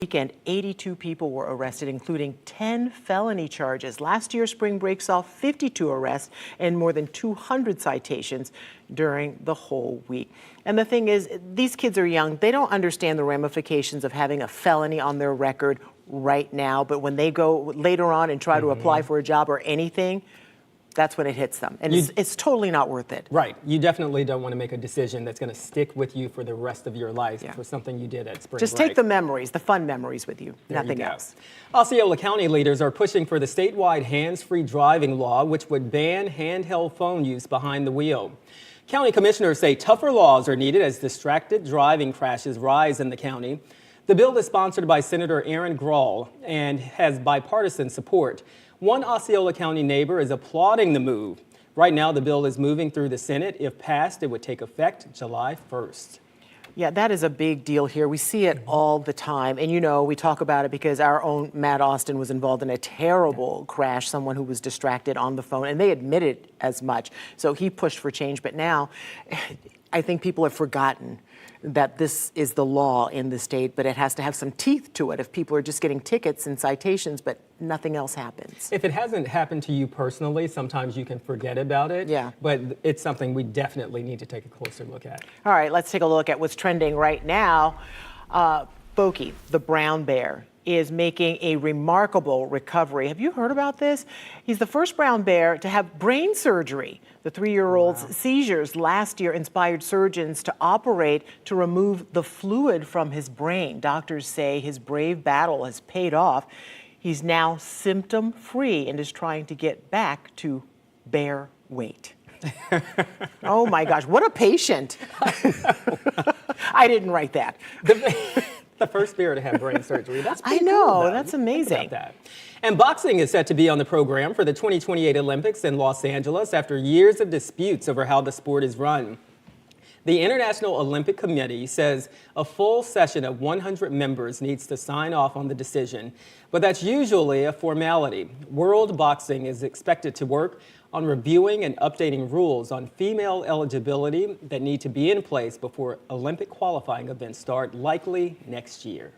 Weekend, 82 people were arrested, including 10 felony charges. Last year, spring break saw 52 arrests and more than 200 citations during the whole week. And the thing is, these kids are young. They don't understand the ramifications of having a felony on their record right now. But when they go later on and try to apply for a job or anything, that's when it hits them. And it's totally not worth it. Right. You definitely don't want to make a decision that's going to stick with you for the rest of your life for something you did at spring break. Just take the memories, the fun memories with you, nothing else. Osceola County leaders are pushing for the statewide hands-free driving law, which would ban handheld phone use behind the wheel. County commissioners say tougher laws are needed as distracted driving crashes rise in the county. The bill is sponsored by Senator Aaron Grahl and has bipartisan support. One Osceola County neighbor is applauding the move. Right now, the bill is moving through the Senate. If passed, it would take effect July 1st. Yeah, that is a big deal here. We see it all the time. And, you know, we talk about it because our own Matt Austin was involved in a terrible crash, someone who was distracted on the phone, and they admitted as much. So he pushed for change. But now I think people have forgotten that this is the law in the state, but it has to have some teeth to it if people are just getting tickets and citations, but nothing else happens. If it hasn't happened to you personally, sometimes you can forget about it. Yeah. But it's something we definitely need to take a closer look at. All right, let's take a look at what's trending right now. Boki, the brown bear, is making a remarkable recovery. Have you heard about this? He's the first brown bear to have brain surgery. The 3-year-old's seizures last year inspired surgeons to operate to remove the fluid from his brain. Doctors say his brave battle has paid off. He's now symptom-free and is trying to get back to bear weight. Oh my gosh, what a patient. I didn't write that. The first bear to have brain surgery. That's pretty I know, cool, that's amazing. About that. And boxing is set to be on the program for the 2028 Olympics in Los Angeles after years of disputes over how the sport is run. The International Olympic Committee says a full session of 100 members needs to sign off on the decision, but that's usually a formality. World Boxing is expected to work on reviewing and updating rules on female eligibility that need to be in place before Olympic qualifying events start, likely next year.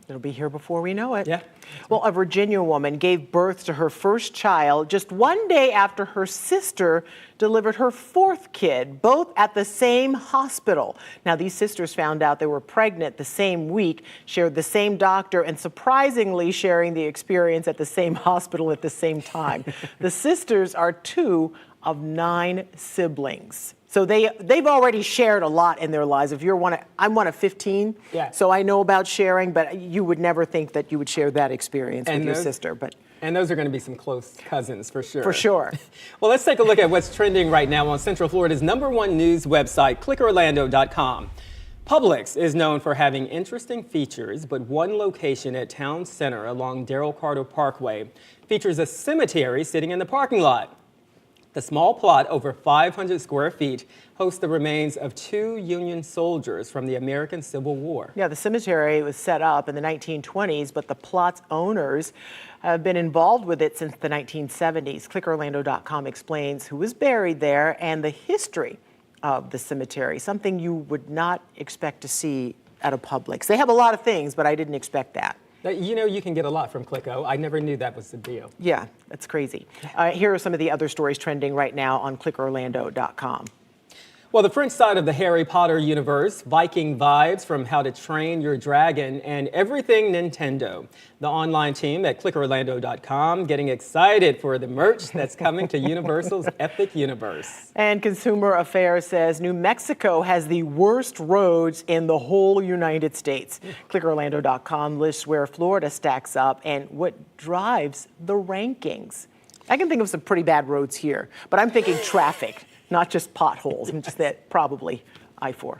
It'll be here before we know it. Yeah. Well, a Virginia woman gave birth to her first child just one day after her sister delivered her fourth kid, both at the same hospital. Now, these sisters found out they were pregnant the same week, shared the same doctor, and surprisingly sharing the experience at the same hospital at the same time. The sisters are 2 of 9 siblings. So they've already shared a lot in their lives. If you're I'm one of 15, so I know about sharing, but you would never think that you would share that experience with your sister. And those are going to be some close cousins for sure. For sure. Well, let's take a look at what's trending right now on Central Florida's #1 news website, clickorlando.com. Publix is known for having interesting features, but one location at Town Center along Darrell Carter Parkway features a cemetery sitting in the parking lot. The small plot, over 500 square feet, hosts the remains of 2 Union soldiers from the American Civil War. Yeah, the cemetery was set up in the 1920s, but the plot's owners have been involved with it since the 1970s. ClickOrlando.com explains who was buried there and the history of the cemetery, something you would not expect to see at a Publix. They have a lot of things, but I didn't expect that. You know, you can get a lot from Clicko. I never knew that was the deal. Yeah, that's crazy. Here are some of the other stories trending right now on clickorlando.com. Well, the French side of the Harry Potter universe, Viking vibes from How to Train Your Dragon, and everything Nintendo. The online team at clickorlando.com getting excited for the merch that's coming to Universal's Epic Universe. And Consumer Affairs says New Mexico has the worst roads in the whole United States. Clickorlando.com lists where Florida stacks up and what drives the rankings. I can think of some pretty bad roads here, but I'm thinking traffic. Not just potholes, and just that probably I-4.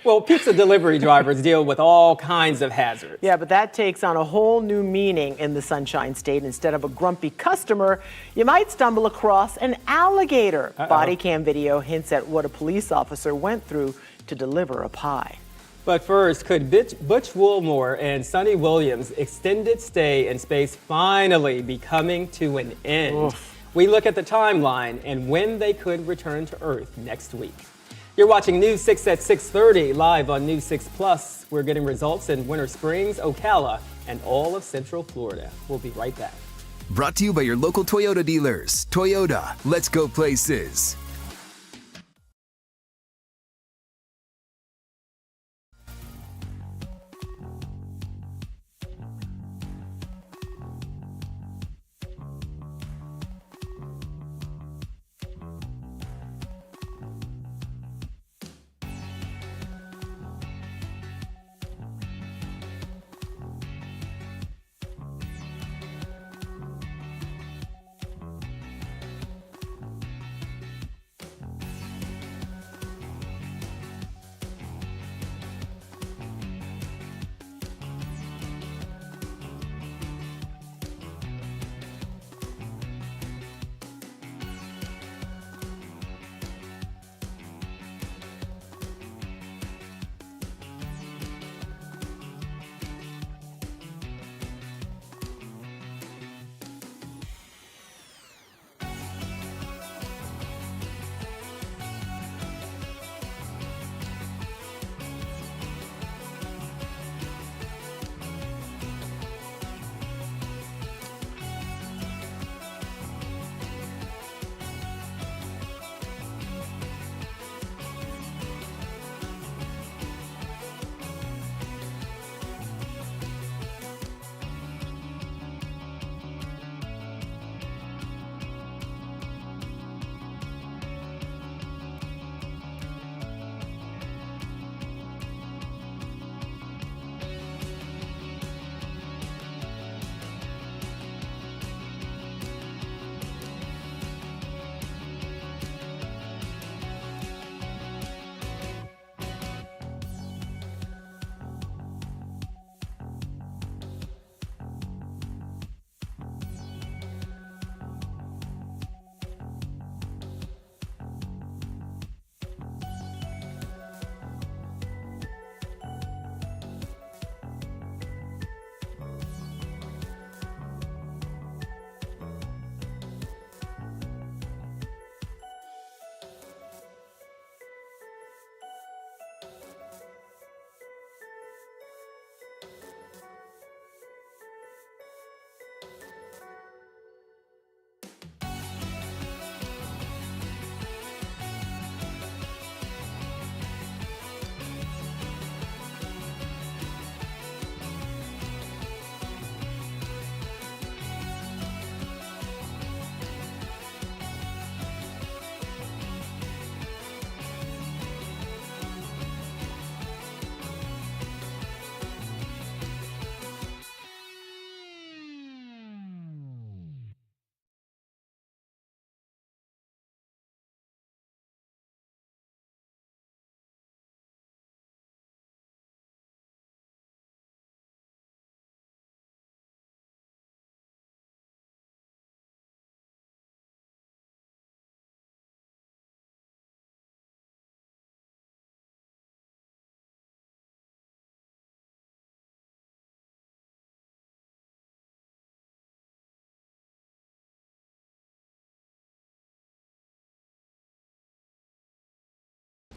Well, pizza delivery drivers deal with all kinds of hazards. Yeah, but that takes on a whole new meaning in the Sunshine State. Instead of a grumpy customer, you might stumble across an alligator. Body cam video hints at what a police officer went through to deliver a pie. But first, could Butch Wilmore and Sonny Williams' extended stay in space finally be coming to an end? Oof. We look at the timeline and when they could return to Earth next week. You're watching News 6 at 6:30 live on News 6 Plus. We're getting results in Winter Springs, Ocala, and all of Central Florida. We'll be right back. Brought to you by your local Toyota dealers. Toyota, let's go places.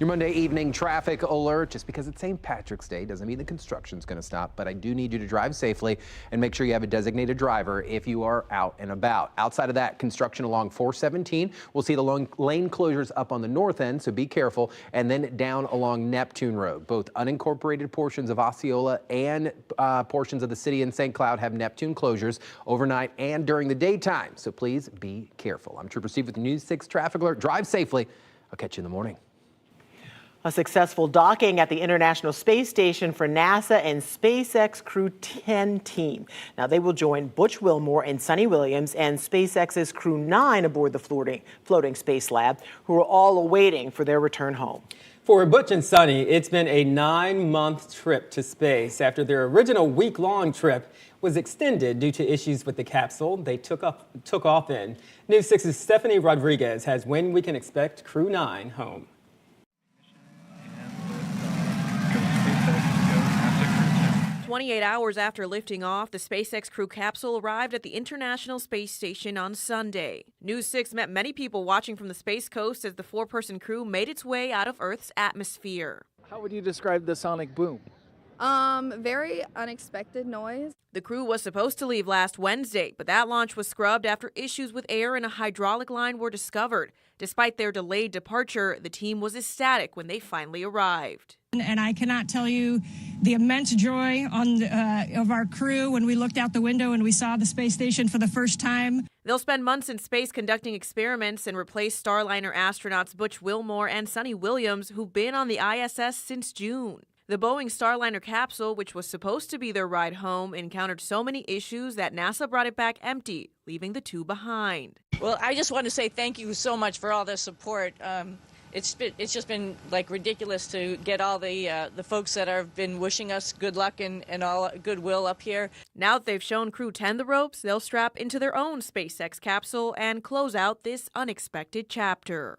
Your Monday evening traffic alert. Just because it's St. Patrick's Day doesn't mean the construction's going to stop, but I do need you to drive safely and make sure you have a designated driver if you are out and about. Outside of that, construction along 417. We'll see the lane closures up on the north end, so be careful, and then down along Neptune Road. Both unincorporated portions of Osceola and portions of the city in St. Cloud have Neptune closures overnight and during the daytime, so please be careful. I'm Trooper Steve with the News 6 Traffic Alert. Drive safely. I'll catch you in the morning. A successful docking at the International Space Station for NASA and SpaceX Crew 10 team. Now they will join Butch Wilmore and Sonny Williams and SpaceX's Crew 9 aboard the floating space lab, who are all awaiting for their return home. For Butch and Sonny, it's been a 9-month trip to space after their original week-long trip was extended due to issues with the capsule they took off in. News 6's Stephanie Rodriguez has when we can expect Crew 9 home. 28 hours after lifting off, the SpaceX Crew capsule arrived at the International Space Station on Sunday. News 6 met many people watching from the Space Coast as the 4-person crew made its way out of Earth's atmosphere. How would you describe the sonic boom? Very unexpected noise. The crew was supposed to leave last Wednesday, but that launch was scrubbed after issues with air and a hydraulic line were discovered. Despite their delayed departure, the team was ecstatic when they finally arrived. And I cannot tell you the immense joy of our crew when we looked out the window and we saw the space station for the first time. They'll spend months in space conducting experiments and replace Starliner astronauts Butch Wilmore and Sonny Williams, who've been on the ISS since June. The Boeing Starliner capsule, which was supposed to be their ride home, encountered so many issues that NASA brought it back empty, leaving the two behind. Well, I just want to say thank you so much for all the support. It's just been like ridiculous to get all the folks that have been wishing us good luck and all goodwill up here. Now that they've shown Crew 10 the ropes, they'll strap into their own SpaceX capsule and close out this unexpected chapter.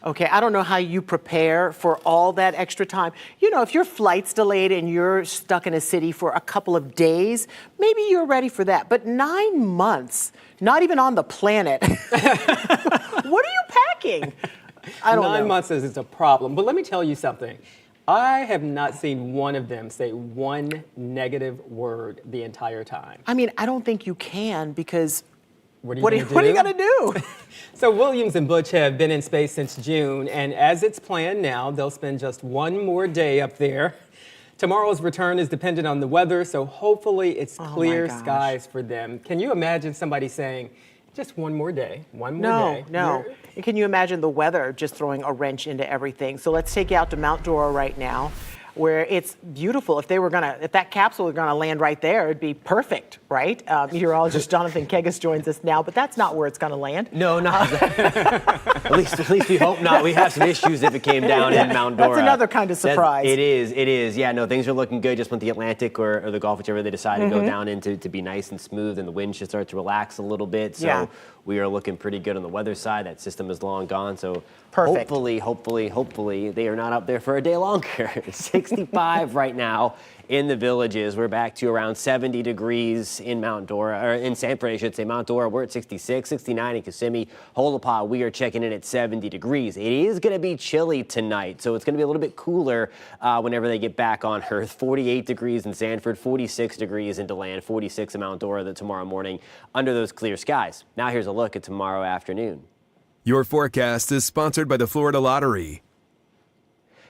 Okay, I don't know how you prepare for all that extra time. You know, if your flight's delayed and you're stuck in a city for a couple of days, maybe you're ready for that. But 9 months, not even on the planet. What are you packing? I don't know. 9 months is a problem. But let me tell you something. I have not seen one of them say one negative word the entire time. I mean, I don't think you can because What are what are you going to do? So Williams and Butch have been in space since June, and as it's planned now, they'll spend just one more day up there. Tomorrow's return is dependent on the weather, so hopefully it's clear skies for them. Can you imagine somebody saying, just one more day, one more day? No. And can you imagine the weather just throwing a wrench into everything? So let's take you out to Mount Dora right now, where it's beautiful. If that capsule were gonna land right there, it'd be perfect, right? Meteorologist Jonathan Kegas joins us now, but that's not where it's gonna land. No, not at least we hope not. We have some issues if it came down in Mount Dora. That's another kind of surprise. It is. Yeah, no, things are looking good. Just want the Atlantic or the Gulf, whichever they decide to go down into to be nice and smooth, and the wind should start to relax a little bit. So we are looking pretty good on the weather side. That system is long gone, so perfect. Hopefully they are not up there for a day longer. 65 right now in the Villages. We're back to around 70 degrees in Mount Dora, or in Sanford, I should say. Mount Dora, we're at 66, 69 in Kissimmee. Holopah, we are checking in at 70 degrees. It is going to be chilly tonight, so it's going to be a little bit cooler whenever they get back on Earth. 48 degrees in Sanford, 46 degrees in DeLand, 46 in Mount Dora tomorrow morning under those clear skies. Now here's a look at tomorrow afternoon. Your forecast is sponsored by the Florida Lottery.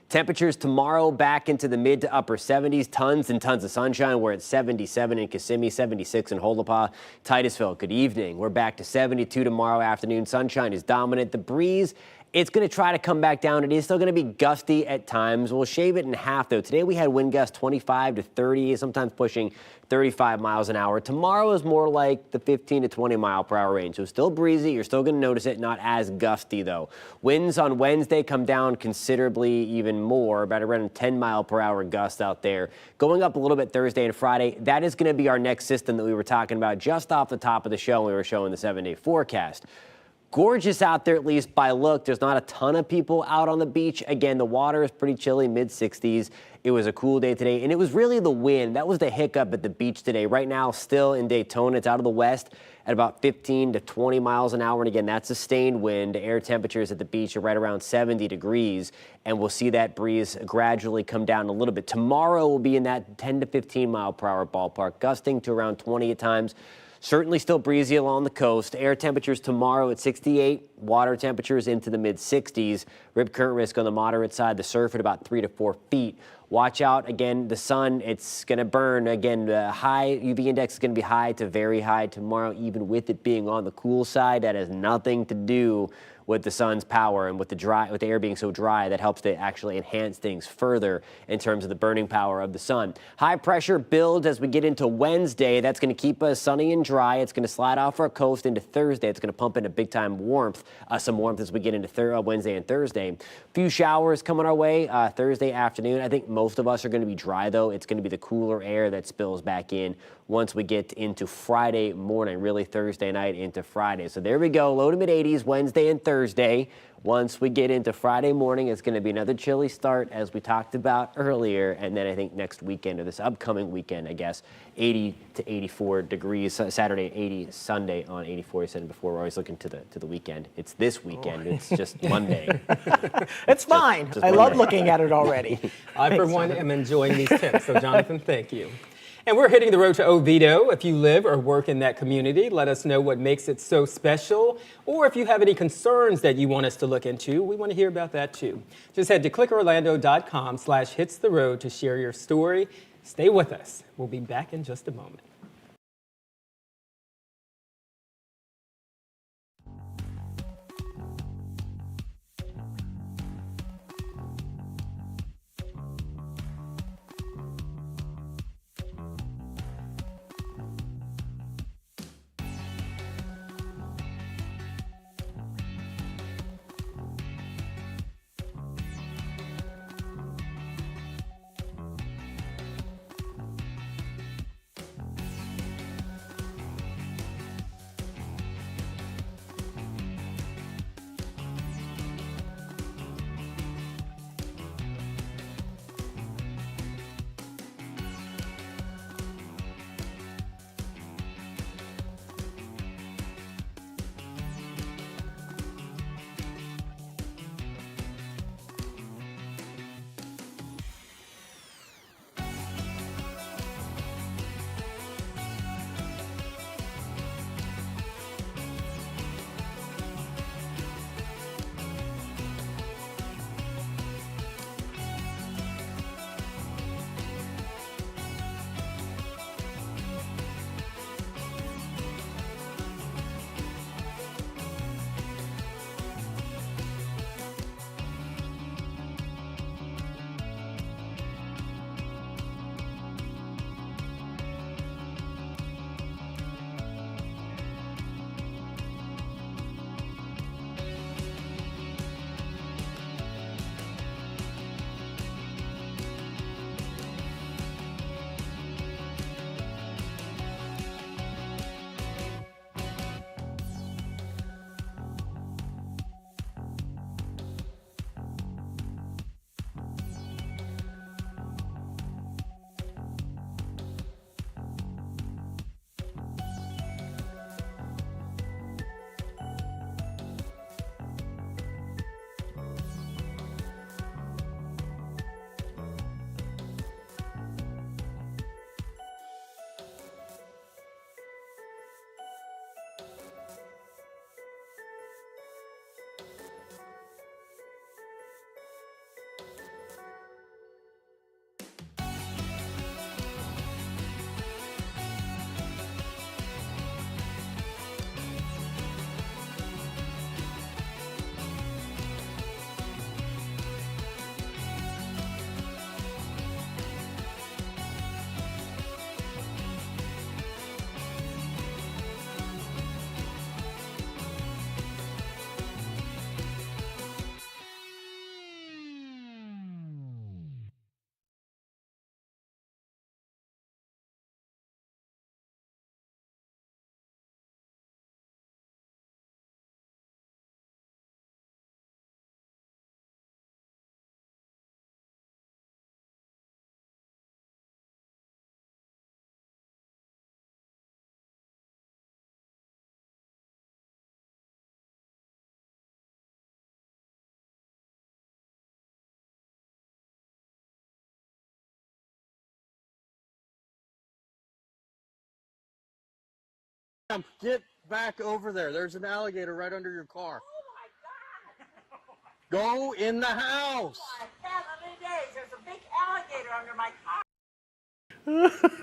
Temperatures tomorrow back into the mid to upper 70s, tons and tons of sunshine. We're at 77 in Kissimmee, 76 in Holopah. Titusville, good evening. We're back to 72 tomorrow afternoon. Sunshine is dominant. The breeze, it's going to try to come back down. It is still going to be gusty at times. We'll shave it in half, though. Today we had wind gusts 25 to 30, sometimes pushing 35 miles an hour. Tomorrow is more like the 15 to 20 mile per hour range. So still breezy. You're still going to notice it. Not as gusty, though. Winds on Wednesday come down considerably even more, about around 10 mile per hour gusts out there. Going up a little bit Thursday and Friday. That is going to be our next system that we were talking about just off the top of the show when we were showing the 7-day forecast. Gorgeous out there, at least by look. There's not a ton of people out on the beach. Again, the water is pretty chilly, mid-60s. It was a cool day today, and it was really the wind. That was the hiccup at the beach today. Right now, still in Daytona, it's out of the west at about 15 to 20 miles an hour. And again, that's sustained wind. Air temperatures at the beach are right around 70 degrees, and we'll see that breeze gradually come down a little bit. Tomorrow will be in that 10 to 15 mile per hour ballpark, gusting to around 20 at times. Certainly still breezy along the coast. Air temperatures tomorrow at 68. Water temperatures into the mid-60s. Rip current risk on the moderate side. The surf at about 3 to 4 feet. Watch out. Again, the sun, it's going to burn. Again, the high UV index is going to be high to very high tomorrow, even with it being on the cool side. That has nothing to do with the sun's power and with the air being so dry. That helps to actually enhance things further in terms of the burning power of the sun. High pressure builds as we get into Wednesday. That's going to keep us sunny and dry. It's going to slide off our coast into Thursday. It's going to pump into big time warmth, some warmth as we get into Wednesday and Thursday. A few showers coming our way Thursday afternoon. I think most of us are going to be dry, though. It's going to be the cooler air that spills back in once we get into Friday morning, really Thursday night into Friday. So there we go, low to mid 80s Wednesday and Thursday. Thursday. Once we get into Friday morning, it's going to be another chilly start, as we talked about earlier. And then I think next weekend, or this upcoming weekend, I guess, 80 to 84 degrees. Saturday 80, Sunday on 84. I said before, we're always looking to the weekend. It's this weekend. It's just Monday. It's fine. just I Monday. love looking at it already. I, for one, am enjoying these tips. So, Jonathan, thank you. And we're hitting the road to Oviedo. If you live or work in that community, let us know what makes it so special. Or if you have any concerns that you want us to look into, we want to hear about that too. Just head to clickorlando.com/hitstheroad to share your story. Stay with us. We'll be back in just a moment. Get back over there. There's an alligator right under your car. Oh my God. Go in the house. Oh my God, how many days? There's a big alligator under my car.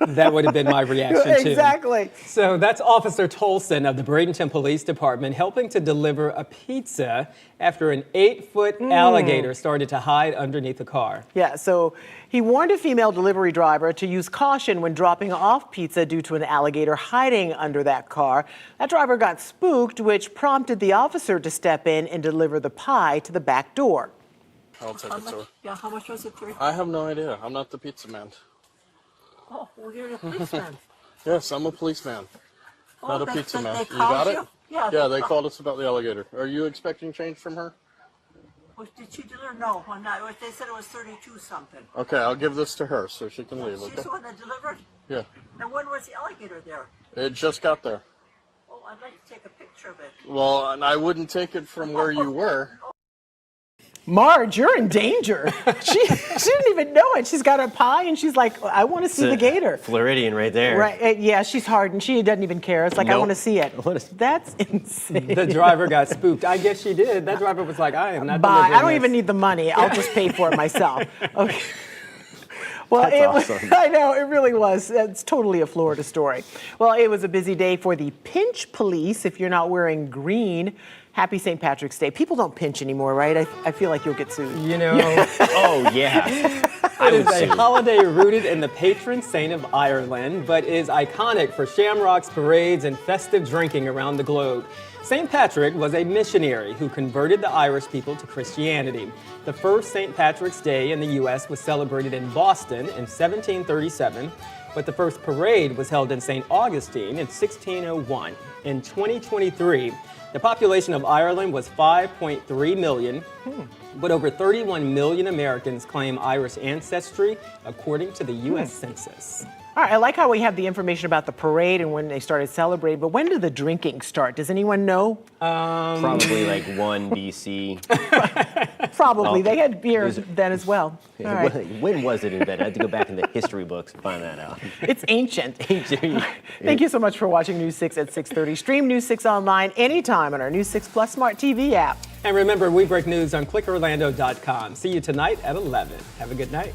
That would have been my reaction too. Exactly. So that's Officer Tolson of the Bradenton Police Department helping to deliver a pizza after an 8-foot alligator started to hide underneath the car. Yeah, so he warned a female delivery driver to use caution when dropping off pizza due to an alligator hiding under that car. That driver got spooked, which prompted the officer to step in and deliver the pie to the back door. I'll take it, sir. Yeah, how much was it, sir? I have no idea. I'm not the pizza man. Oh, well, you're the policeman. Yes, I'm a policeman. Oh, Not a that's pizza what man. they You called got it? you? Yeah, they called us about the alligator. Are you expecting change from her? Did she deliver? No, I'm not. They said it was 32 something. Okay, I'll give this to her so she can leave, She's okay? the one that delivered? Yeah. And when was the alligator there? It just got there. Oh, I'd like to take a picture of it. Well, and I wouldn't take it from where you were. Marge, you're in danger. She didn't even know it. She's got a pie and she's like, I want to see the gator. Floridian right there. Right? Yeah, she's hardened. She doesn't even care. It's like, I Nope. want to see it. That's insane. The driver got spooked. I guess she did. That driver was like, I am not Bye. delivering I don't this. even need the money. I'll just pay for it myself. Okay. Well, That's was, awesome. I know, it really was. It's totally a Florida story. Well, it was a busy day for the pinch police. If you're not wearing green, happy St. Patrick's Day. People don't pinch anymore, right? I feel like you'll get sued. You know, Oh, yeah. I it is would a sue. holiday rooted in the patron saint of Ireland, but is iconic for shamrocks, parades, and festive drinking around the globe. St. Patrick was a missionary who converted the Irish people to Christianity. The first St. Patrick's Day in the U.S. was celebrated in Boston in 1737, but the first parade was held in St. Augustine in 1601. In 2023, the population of Ireland was 5.3 million, but over 31 million Americans claim Irish ancestry, according to the U.S. Census. All right, I like how we have the information about the parade and when they started celebrating, but when did the drinking start? Does anyone know? Probably like 1 BC. Probably. Oh, They had beer is- then as well. All right. When was it invented? I had to go back in the history books and find that out. It's ancient. Thank you so much for watching News 6 at 6:30. Stream News 6 online anytime on our News 6 Plus Smart TV app. And remember, we break news on clickorlando.com. See you tonight at 11. Have a good night.